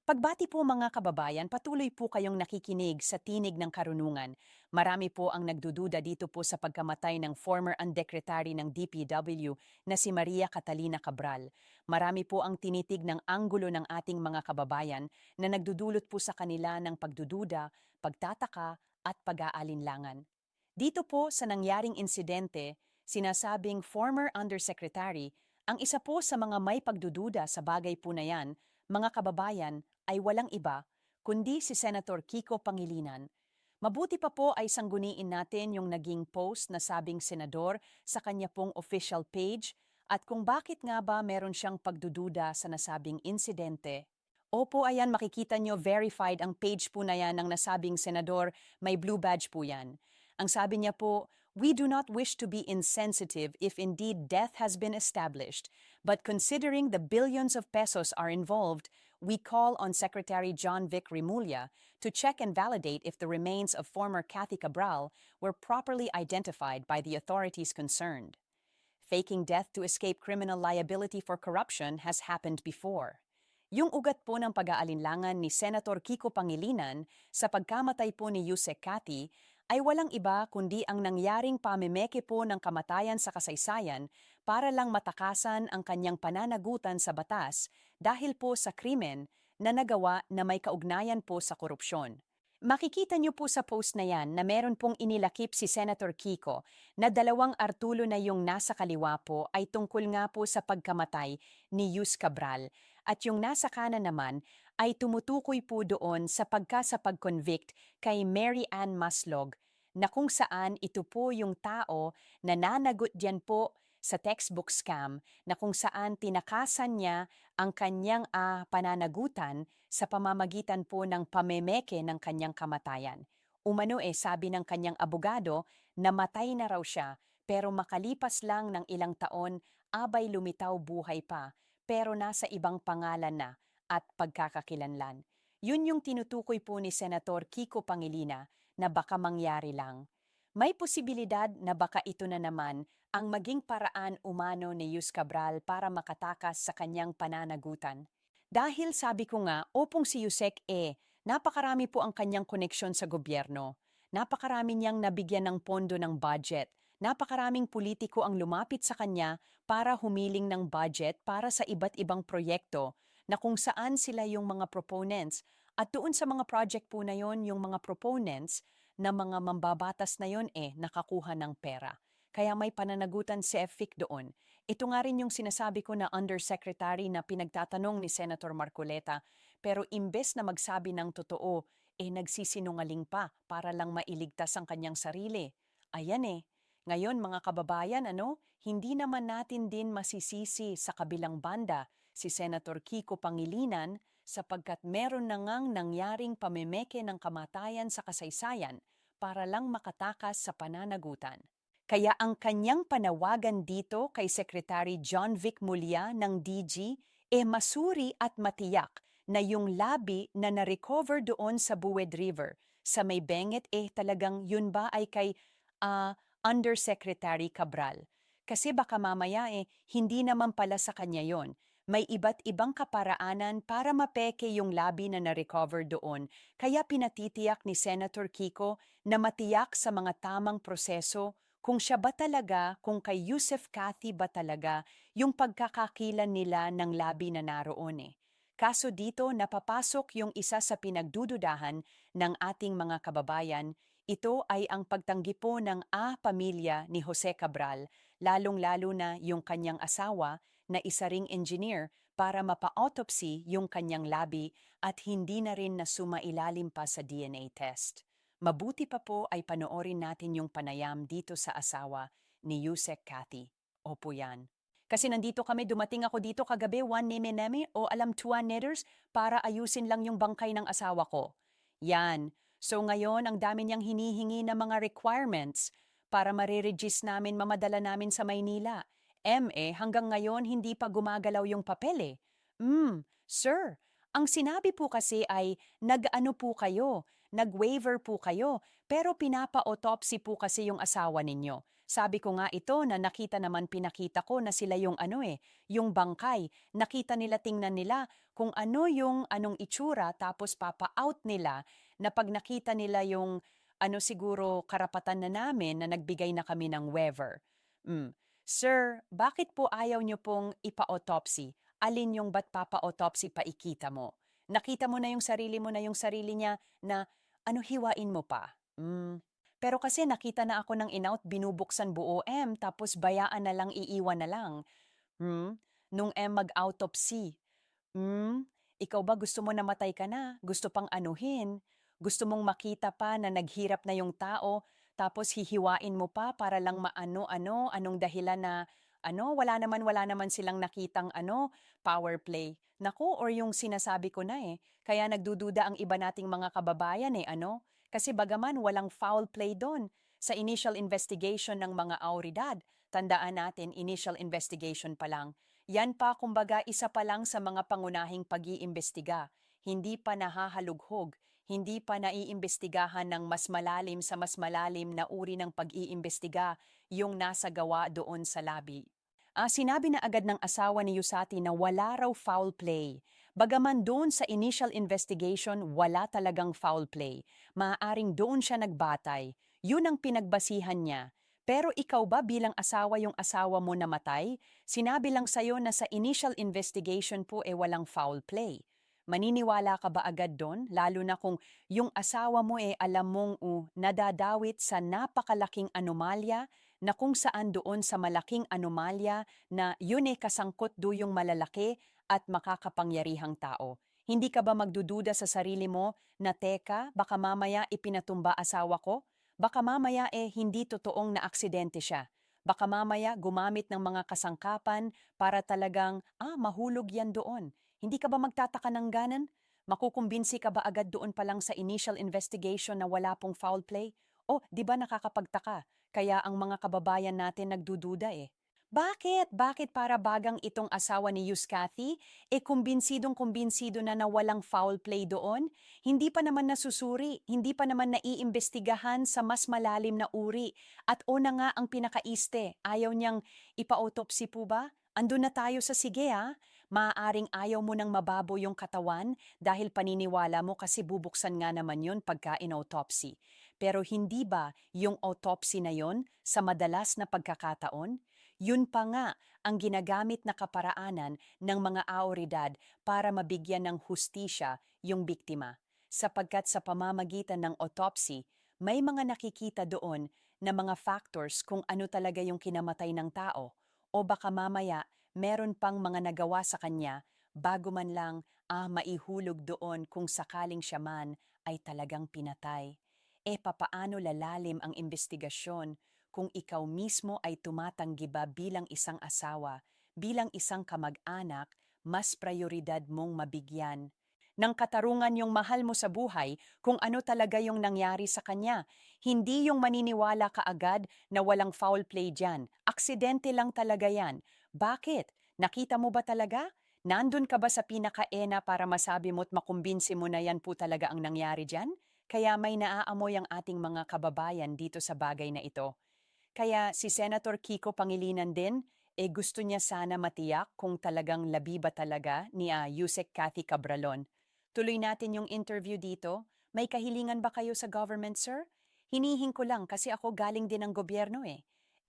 Pagbati po mga kababayan, patuloy po kayong nakikinig sa Tinig ng Karunungan. Marami po ang nagdududa dito po sa pagkamatay ng former undersecretary ng DPW na si Maria Catalina Cabral. Marami po ang tinitig ng anggulo ng ating mga kababayan na nagdudulot po sa kanila ng pagdududa, pagtataka at pag-aalinlangan. Dito po sa nangyaring insidente, sinasabing former undersecretary ang isa po sa mga may pagdududa sa bagay po na yan, mga kababayan, ay walang iba kundi si Senator Kiko Pangilinan. Mabuti pa po ay sangguniin natin yung naging post na sabing senador sa kanya pong official page at kung bakit nga ba meron siyang pagdududa sa nasabing insidente. Opo, ayan makikita nyo verified ang page po na yan ng nasabing senador, may blue badge po yan. Ang sabi niya po, "We do not wish to be insensitive if indeed death has been established, but considering the billions of pesos are involved, we call on Secretary John Vic Remulla to check and validate if the remains of former Kathy Cabral were properly identified by the authorities concerned. Faking death to escape criminal liability for corruption has happened before." Yung ugat po ng pag-aalinlangan ni Senator Kiko Pangilinan sa pagkamatay po ni Yusek Cathy ay walang iba kundi ang nangyaring pamemeke po ng kamatayan sa kasaysayan para lang matakasan ang kanyang pananagutan sa batas dahil po sa krimen na nagawa na may kaugnayan po sa korupsyon. Makikita niyo po sa post na yan na meron pong inilakip si Senator Kiko na dalawang artulo na yung nasa kaliwa po ay tungkol nga po sa pagkamatay ni Yus Cabral at yung nasa kanan naman ay tumutukoy po doon sa pagconvict kay Mary Ann Maslog na kung saan ito po yung tao na nanagot diyan po sa textbook scam na kung saan tinakasan niya ang kanyang pananagutan sa pamamagitan po ng pamemeke ng kanyang kamatayan. Umano sabi ng kanyang abogado, namatay na raw siya pero makalipas lang ng ilang taon, abay lumitaw buhay pa pero nasa ibang pangalan na at pagkakakilanlan. Yun yung tinutukoy po ni Senator Kiko Pangilinan na baka mangyari lang. May posibilidad na baka ito na naman ang maging paraan umano ni Yus Cabral para makatakas sa kanyang pananagutan. Dahil sabi ko nga, opong si Yusek napakarami po ang kanyang koneksyon sa gobyerno. Napakarami niyang nabigyan ng pondo ng budget. Napakaraming politiko ang lumapit sa kanya para humiling ng budget para sa iba't ibang proyekto na kung saan sila yung mga proponents. At doon sa mga project po na yon, yung mga proponents na mga mambabatas na yon nakakuha ng pera. Kaya may pananagutan si EFIC doon. Ito nga rin yung sinasabi ko na undersecretary na pinagtatanong ni Senator Marcoleta, pero imbes na magsabi ng totoo, nagsisinungaling pa para lang mailigtas ang kanyang sarili. Ayan Ngayon mga kababayan, hindi naman natin din masisisi sa kabilang banda si Senator Kiko Pangilinan sapagkat meron na ngang nangyaring pamemeke ng kamatayan sa kasaysayan para lang makatakas sa pananagutan. Kaya ang kanyang panawagan dito kay Secretary John Vic Mulya ng DG masuri at matiyak na yung labi na na-recover doon sa Buwed River sa may Benguet talagang yun ba ay kay Undersecretary Cabral. Kasi baka mamaya hindi naman pala sa kanya yon. May iba't ibang kaparaanan para mapeke yung labi na na-recover doon. Kaya pinatitiyak ni Senator Kiko na matiyak sa mga tamang proseso kung siya ba talaga, kung kay Yusef Cathy ba talaga yung pagkakakilan nila ng labi na naroon Kaso dito napapasok yung isa sa pinagdududahan ng ating mga kababayan. Ito ay ang pagtanggi po ng pamilya ni Jose Cabral, lalong-lalo na yung kanyang asawa na isa ring engineer para mapa-autopsy yung kanyang labi at hindi na rin na sumailalim pa sa DNA test. Mabuti pa po ay panoorin natin yung panayam dito sa asawa ni Yusek Cathy. Opo yan. Kasi nandito kami, dumating ako dito kagabi, one neme-neme o alam tuwan netters para ayusin lang yung bangkay ng asawa ko. Yan. So ngayon, ang dami niyang hinihingi na mga requirements para mariregis namin, mamadala namin sa Maynila. Hanggang ngayon hindi pa gumagalaw yung papel Sir, ang sinabi po kasi ay nag-ano po kayo, nag-waiver po kayo, pero pinapa-autopsy po kasi yung asawa ninyo. Sabi ko nga ito na nakita naman pinakita ko na sila yung yung bangkay. Nakita nila tingnan nila kung ano yung anong itsura tapos papa-out nila na pag nakita nila yung siguro karapatan na namin na nagbigay na kami ng waiver. Mm. Sir, bakit po ayaw niyo pong ipa-autopsy? Alin yung ba't papa-autopsy pa ikita mo? Nakita mo na yung sarili mo na yung sarili niya na hiwain mo pa. Pero kasi nakita na ako ng in-out, binubuksan buo tapos bayaan na lang, iiwan na lang. Nung mag-autopsy. Hmm, ikaw ba gusto mo namatay ka na? Gusto pang anuhin? Gusto mong makita pa na naghirap na yung tao, tapos hihiwain mo pa para lang maano-ano, anong dahilan na wala naman silang nakitang power play. Naku, or yung sinasabi ko na kaya nagdududa ang iba nating mga kababayan kasi bagaman walang foul play doon sa initial investigation ng mga autoridad. Tandaan natin, initial investigation pa lang. Yan pa kumbaga isa pa lang sa mga pangunahing pag-iimbestiga. Hindi pa nahahalughog, hindi pa naiimbestigahan ng mas malalim sa mas malalim na uri ng pag-iimbestiga yung nasa gawa doon sa labi. Sinabi na agad ng asawa ni Yusati na wala raw foul play. Bagaman doon sa initial investigation, wala talagang foul play. Maaaring doon siya nagbatay. Yun ang pinagbasihan niya. Pero ikaw ba bilang asawa yung asawa mo namatay? Sinabi lang sa'yo na sa initial investigation po walang foul play. Maniniwala ka ba agad doon? Lalo na kung yung asawa mo alam mong nadadawit sa napakalaking anomalya na kung saan doon sa malaking anomalya na yun kasangkot do yung malalaki at makakapangyarihang tao. Hindi ka ba magdududa sa sarili mo na teka, baka mamaya ipinatumba asawa ko? Baka mamaya hindi totoong na aksidente siya. Baka mamaya gumamit ng mga kasangkapan para talagang, mahulog yan doon. Hindi ka ba magtataka ng ganan? Makukumbinsi ka ba agad doon pa lang sa initial investigation na wala pong foul play? O, di ba nakakapagtaka? Kaya ang mga kababayan natin nagdududa Bakit? Bakit para bagang itong asawa ni Yuskathy? Kumbinsidong-kumbinsido na walang foul play doon? Hindi pa naman nasusuri, hindi pa naman naiimbestigahan sa mas malalim na uri. At una nga ang pinakaiste, ayaw niyang ipa-autopsy po ba? Andun na tayo sa sige Maaaring ayaw mo nang mababo yung katawan dahil paniniwala mo kasi bubuksan nga naman yun pagka in-autopsy. Pero hindi ba yung autopsy na yon sa madalas na pagkakataon? Yun pa nga ang ginagamit na kaparaanan ng mga autoridad para mabigyan ng hustisya yung biktima. Sapagkat sa pamamagitan ng autopsy, may mga nakikita doon na mga factors kung ano talaga yung kinamatay ng tao o baka mamaya meron pang mga nagawa sa kanya bago man lang maihulog doon kung sakaling siya man ay talagang pinatay. Papaano lalalim ang investigasyon kung ikaw mismo ay tumatanggi ba bilang isang asawa, bilang isang kamag-anak, mas prioridad mong mabigyan ng katarungan yung mahal mo sa buhay kung ano talaga yung nangyari sa kanya. Hindi yung maniniwala ka agad na walang foul play dyan. Aksidente lang talaga yan. Bakit? Nakita mo ba talaga? Nandun ka ba sa pinakaena para masabi mo't makumbinsi mo na yan po talaga ang nangyari dyan? Kaya may naaamoy ang ating mga kababayan dito sa bagay na ito. Kaya si Senator Kiko Pangilinan din, gusto niya sana matiyak kung talagang labi ba talaga ni Yusek Cathy Cabralon. Tuloy natin yung interview dito. May kahilingan ba kayo sa government, sir? Hinihing ko lang kasi ako galing din ng gobyerno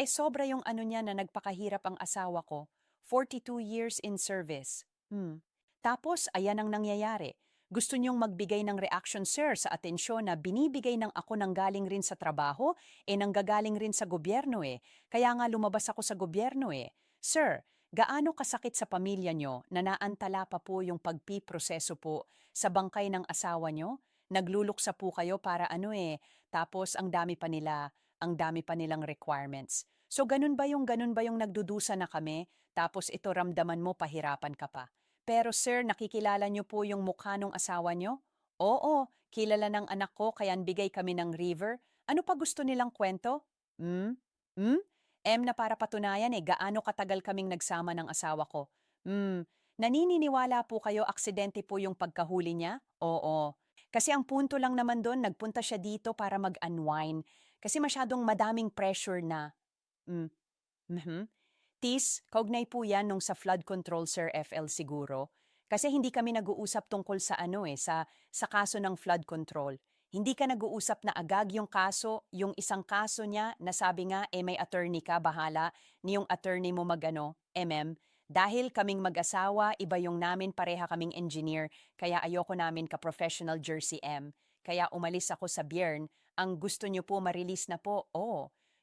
sobra yung niya na nagpakahirap ang asawa ko. 42 years in service. Tapos, ayan ang nangyayari. Gusto niyong magbigay ng reaction, sir, sa atensyon na binibigay ng ako nang galing rin sa trabaho, nanggagaling rin sa gobyerno Kaya nga lumabas ako sa gobyerno Sir, gaano kasakit sa pamilya niyo na naantala pa po yung pagpiproseso po sa bangkay ng asawa niyo? Nagluluksa po kayo para tapos ang dami pa nilang requirements. So ganun ba yung nagdudusa na kami, tapos ito ramdaman mo pahirapan ka pa. Pero sir, nakikilala niyo po yung mukha ng asawa niyo? Oo, kilala ng anak ko kaya bigay kami ng river. Ano pa gusto nilang kwento? Hmm? Hmm? Na para patunayan gaano katagal kaming nagsama ng asawa ko. Nanininiwala po kayo aksidente po yung pagkahuli niya? Oo. Kasi ang punto lang naman doon, nagpunta siya dito para mag-unwind. Kasi masyadong madaming pressure na. Hmm, mhm. Tis, kaugnay po yan nung sa flood control, Sir FL siguro. Kasi hindi kami nag-uusap tungkol sa sa kaso ng flood control. Hindi ka nag-uusap na agag yung kaso, yung isang kaso niya na sabi nga, may attorney ka, bahala, ni yung attorney mo MM. Dahil kaming mag-asawa, iba yung namin, pareha kaming engineer, kaya ayoko namin ka-professional Jersey M. Kaya umalis ako sa Biern, ang gusto niyo po ma-release na po,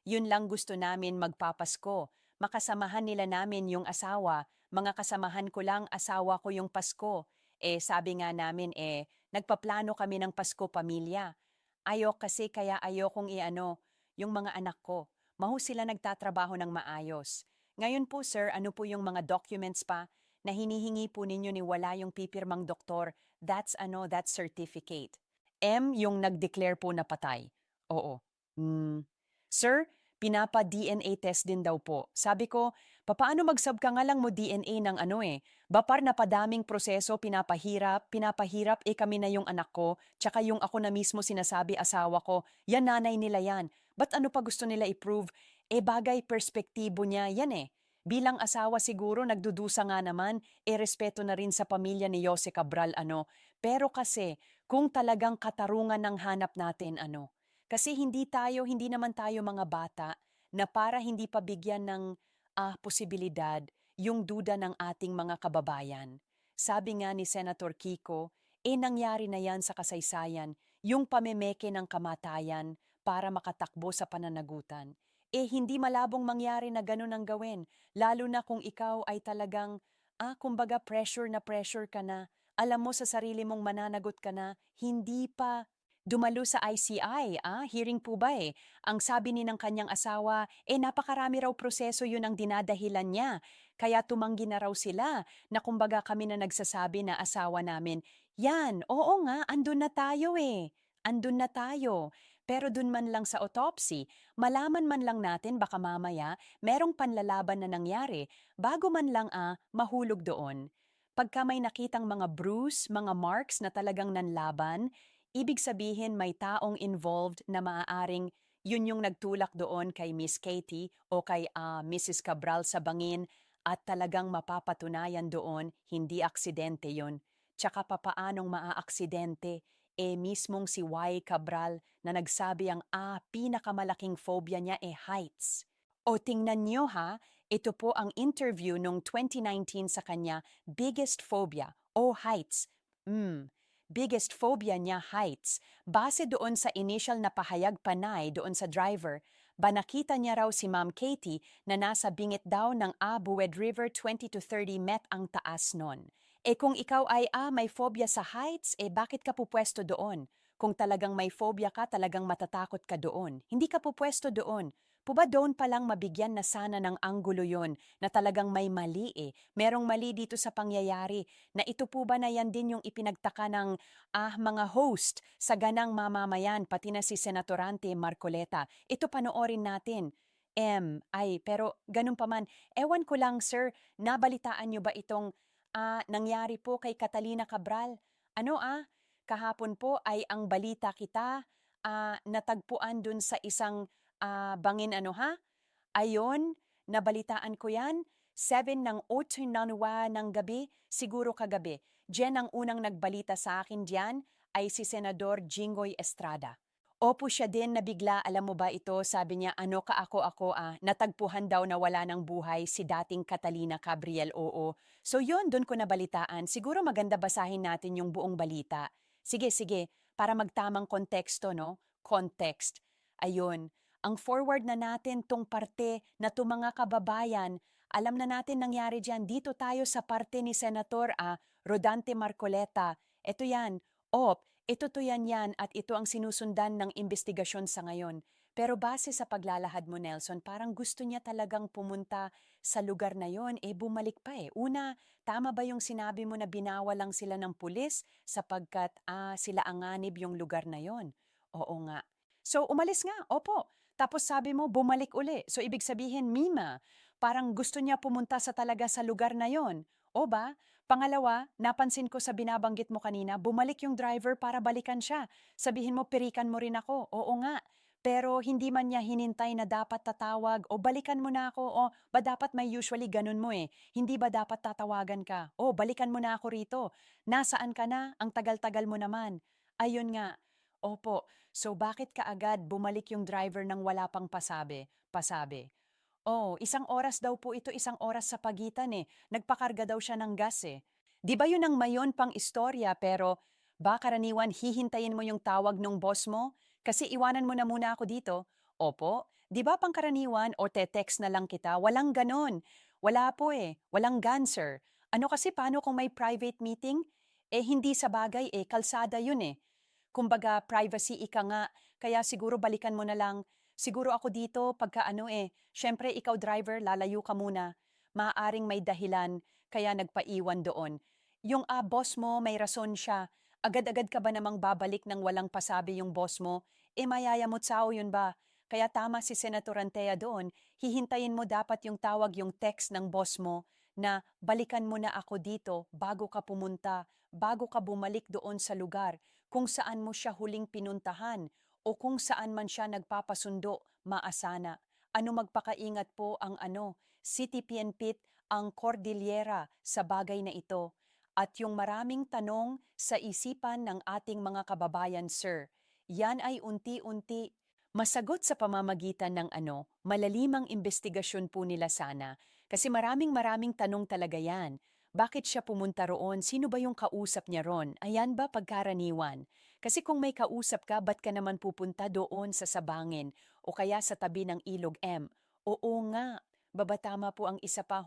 yun lang gusto namin magpapasko makasamahan nila namin yung asawa, mga kasamahan ko lang asawa ko yung Pasko. Sabi nga namin nagpaplano kami ng Pasko pamilya. Ayok kasi kaya ayokong yung mga anak ko. Mahu sila nagtatrabaho ng maayos. Ngayon po sir, ano po yung mga documents pa na hinihingi po ninyo ni wala yung pipirmang doktor? That's certificate. Yung nag-declare po na patay. Oo. Hmm. Sir, pinapa-DNA test din daw po. Sabi ko, papaano magsab ka nga lang mo DNA ng bapar na padaming proseso, pinapahirap, kami na yung anak ko, tsaka yung ako na mismo sinasabi asawa ko, yan nanay nila yan. Ba't ano pa gusto nila i-prove? Bagay perspektibo niya yan Bilang asawa siguro nagdudusa nga naman, respeto na rin sa pamilya ni Jose Cabral Pero kasi, kung talagang katarungan ng hanap natin kasi hindi naman tayo mga bata na para hindi pabigyan ng posibilidad yung duda ng ating mga kababayan. Sabi nga ni Senator Kiko, nangyari na yan sa kasaysayan, yung pamemeke ng kamatayan para makatakbo sa pananagutan. Hindi malabong mangyari na ganun ang gawin, lalo na kung ikaw ay talagang, kumbaga pressure ka na, alam mo sa sarili mong mananagot ka na, hindi pa dumalo sa ICI, hearing po ba Ang sabi ni ng kanyang asawa, napakarami raw proseso yun ang dinadahilan niya. Kaya tumanggi na raw sila na kumbaga kami na nagsasabi na asawa namin, yan, oo nga, andun na tayo Andun na tayo. Pero dun man lang sa autopsy, malaman man lang natin baka mamaya merong panlalaban na nangyari bago man lang mahulog doon. Pagka may nakitang mga bruise, mga marks na talagang nanlaban, ibig sabihin may taong involved na maaaring yun yung nagtulak doon kay Miss Katie o kay Mrs. Cabral sa bangin at talagang mapapatunayan doon hindi aksidente yon. Tsaka papaanong maaaksidente, mismong si Y. Cabral na nagsabi ang pinakamalaking phobia niya heights. O tingnan niyo ito po ang interview nung 2019 sa kanya, biggest phobia o heights. Biggest phobia niya heights. Base doon sa initial na pahayag panay doon sa driver, nakita niya raw si Ma'am Katie na nasa bingit daw ng Buwed River 20 to 30 met ang taas nun. Kung ikaw ay may phobia sa heights, bakit ka pupwesto doon? Kung talagang may phobia ka, talagang matatakot ka doon. Hindi ka pupwesto doon. Puba doon pa lang mabigyan na sana ng anggulo yon na talagang may mali Merong mali dito sa pangyayari na ito po ba na yan din yung ipinagtaka ng mga host sa ganang mamamayan pati na si Senatorante Marcoleta. Ito panoorin natin. Pero ganun pa man, ewan ko lang sir, nabalitaan nyo ba itong nangyari po kay Catalina Cabral? Kahapon po ay ang balita kita natagpuan dun sa isang bangin Ayon, nabalitaan ko yan, 7 ng 8 ng gabi, siguro kagabi. Diyan ang unang nagbalita sa akin diyan ay si Senador Jinggoy Estrada. Opo siya din na bigla, alam mo ba ito, sabi niya, ako, natagpuhan daw na wala ng buhay si dating Catalina Cabriel, oo. So yun, doon ko nabalitaan. Siguro maganda basahin natin yung buong balita. Sige, para magtamang konteksto, no? Context. Ayun, ang forward na natin tong parte na to mga kababayan, alam na natin nangyari dyan. Dito tayo sa parte ni Senator Rodante Marcoleta. Ito yan, ito to yan at ito ang sinusundan ng investigasyon sa ngayon. Pero base sa paglalahad mo Nelson, parang gusto niya talagang pumunta sa lugar na yon, bumalik pa Una, tama ba yung sinabi mo na binawal lang sila ng pulis sapagkat sila anganib yung lugar na yon? Oo nga. So umalis nga, opo. Tapos sabi mo bumalik uli. So ibig sabihin Mima, parang gusto niya pumunta sa talaga sa lugar na yon. O ba? Pangalawa, napansin ko sa binabanggit mo kanina, bumalik yung driver para balikan siya. Sabihin mo, pirikan mo rin ako. Oo nga. Pero hindi man niya hinintay na dapat tatawag o balikan mo na ako o ba dapat may usually ganun mo eh. Hindi ba dapat tatawagan ka? O balikan mo na ako rito. Nasaan ka na? Ang tagal-tagal mo naman. Ayun nga. Opo. So bakit kaagad bumalik yung driver ng wala pang pasabi? Pasabi. Oh, isang oras daw po ito, isang oras sa pagitan eh. Nagpakarga daw siya ng gas eh. Di ba yun ang mayon pang istorya pero ba karaniwan hihintayin mo yung tawag ng boss mo? Kasi iwanan mo na muna ako dito. Opo, di ba pangkaraniwan o te-text na lang kita? Walang ganon. Wala po eh. Walang ganser. Ano kasi paano kung may private meeting? Eh hindi sa bagay eh, kalsada yun eh. Kumbaga privacy ika nga, kaya siguro balikan mo na lang. Siguro ako dito pagka ano eh, syempre ikaw driver, lalayo ka muna. Maaaring may dahilan, kaya nagpaiwan doon. Yung boss mo, may rason siya. Agad-agad ka ba namang babalik ng walang pasabi yung boss mo? Eh mayayamot sao yun ba? Kaya tama si Senator Antea doon, hihintayin mo dapat yung tawag yung text ng boss mo na balikan mo na ako dito bago ka pumunta, bago ka bumalik doon sa lugar kung saan mo siya huling pinuntahan o kung saan man siya nagpapasundo, maasana. Ano magpakaingat po ang City PNP ang Cordillera sa bagay na ito. At yung maraming tanong sa isipan ng ating mga kababayan, sir, yan ay unti-unti masagot sa pamamagitan ng malalimang investigasyon po nila sana. Kasi maraming tanong talaga yan. Bakit siya pumunta roon? Sino ba yung kausap niya ron? Ayan ba pagkaraniwan? Kasi kung may kausap ka, ba't ka naman pupunta doon sa Sabangin o kaya sa tabi ng Ilog M? Oo nga, babatama po ang isa pa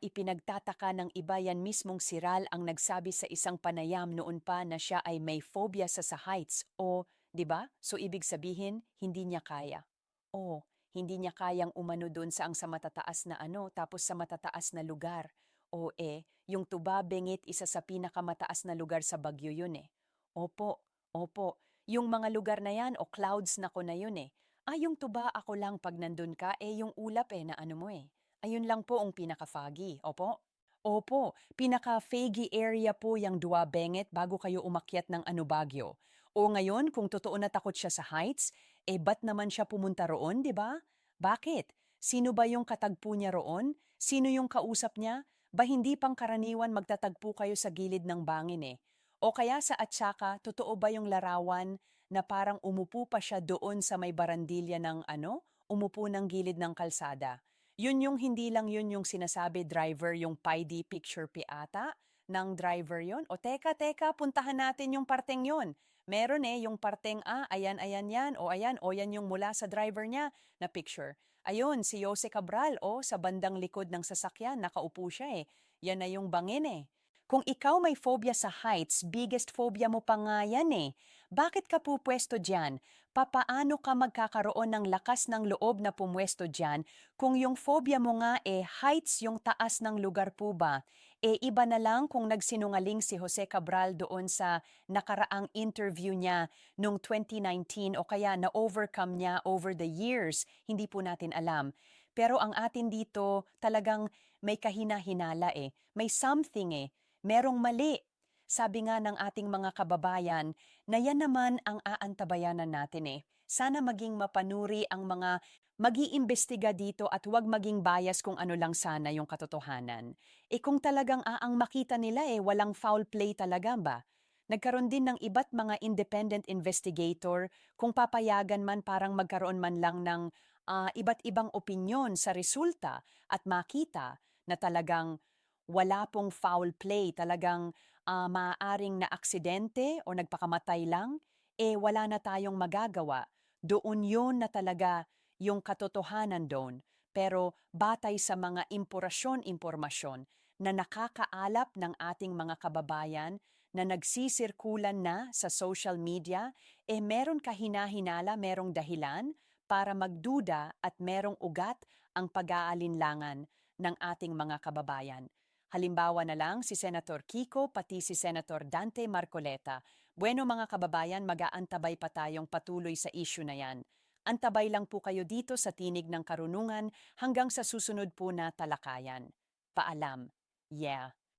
ipinagtataka ng iba yan mismong siral ang nagsabi sa isang panayam noon pa na siya ay may phobia sa heights o, di ba? So ibig sabihin, hindi niya kaya. O, hindi niya kayang umano doon sa matataas na tapos sa matataas na lugar. O yung Tuba Bengit isa sa pinakamataas na lugar sa Bagyo yun eh. Opo, opo. Yung mga lugar na yan o clouds na ko na yun eh. Yung Tuba ako lang pag nandun ka yung ulap na mo eh. Ayun lang po ang pinaka-foggy. Opo? Opo, pinaka-faggy area po yung Dua Benguet bago kayo umakyat ng Bagyo. O ngayon, kung totoo na takot siya sa heights, ba't naman siya pumunta roon, di ba? Bakit? Sino ba yung katagpo niya roon? Sino yung kausap niya? Ba hindi pang karaniwan magtatagpo kayo sa gilid ng bangin eh? O kaya sa atsaka, totoo ba yung larawan na parang umupo pa siya doon sa may barandilya ng umupo ng gilid ng kalsada? Yun yung hindi lang yun yung sinasabi driver, yung PID picture ata ng driver yon. O teka, puntahan natin yung parteng yon. Meron yung parteng ayan yan, o yan yung mula sa driver niya na picture. Ayun, si Jose Cabral, sa bandang likod ng sasakyan, nakaupo siya eh. Yan na yung bangin eh. Kung ikaw may phobia sa heights, biggest phobia mo pa nga yan eh. Bakit ka pupwesto dyan? Papaano ka magkakaroon ng lakas ng loob na pumwesto dyan kung yung phobia mo nga heights yung taas ng lugar po ba? Iba na lang kung nagsinungaling si Jose Cabral doon sa nakaraang interview niya noong 2019 o kaya na-overcome niya over the years, hindi po natin alam. Pero ang atin dito talagang may kahina-hinala may something merong mali. Sabi nga ng ating mga kababayan na yan naman ang aantabayanan natin Sana maging mapanuri ang mga mag-iimbestiga dito at huwag maging bias kung ano lang sana yung katotohanan. Kung talagang ang makita nila walang foul play talaga ba? Nagkaroon din ng iba't mga independent investigator kung papayagan man parang magkaroon man lang ng iba't ibang opinyon sa resulta at makita na talagang wala pong foul play, talagang maaaring na aksidente o nagpakamatay lang, wala na tayong magagawa. Doon yun na talaga yung katotohanan doon. Pero batay sa mga impormasyon na nakakaalap ng ating mga kababayan na nagsisirkulan na sa social media, meron kahina-hinala, merong dahilan para magduda at merong ugat ang pag-aalinlangan ng ating mga kababayan. Halimbawa na lang si Senator Kiko pati si Senator Dante Marcoleta. Bueno mga kababayan, mag-aantabay pa tayong patuloy sa issue na yan. Antabay lang po kayo dito sa Tinig ng Karunungan hanggang sa susunod po na talakayan. Paalam. Yeah.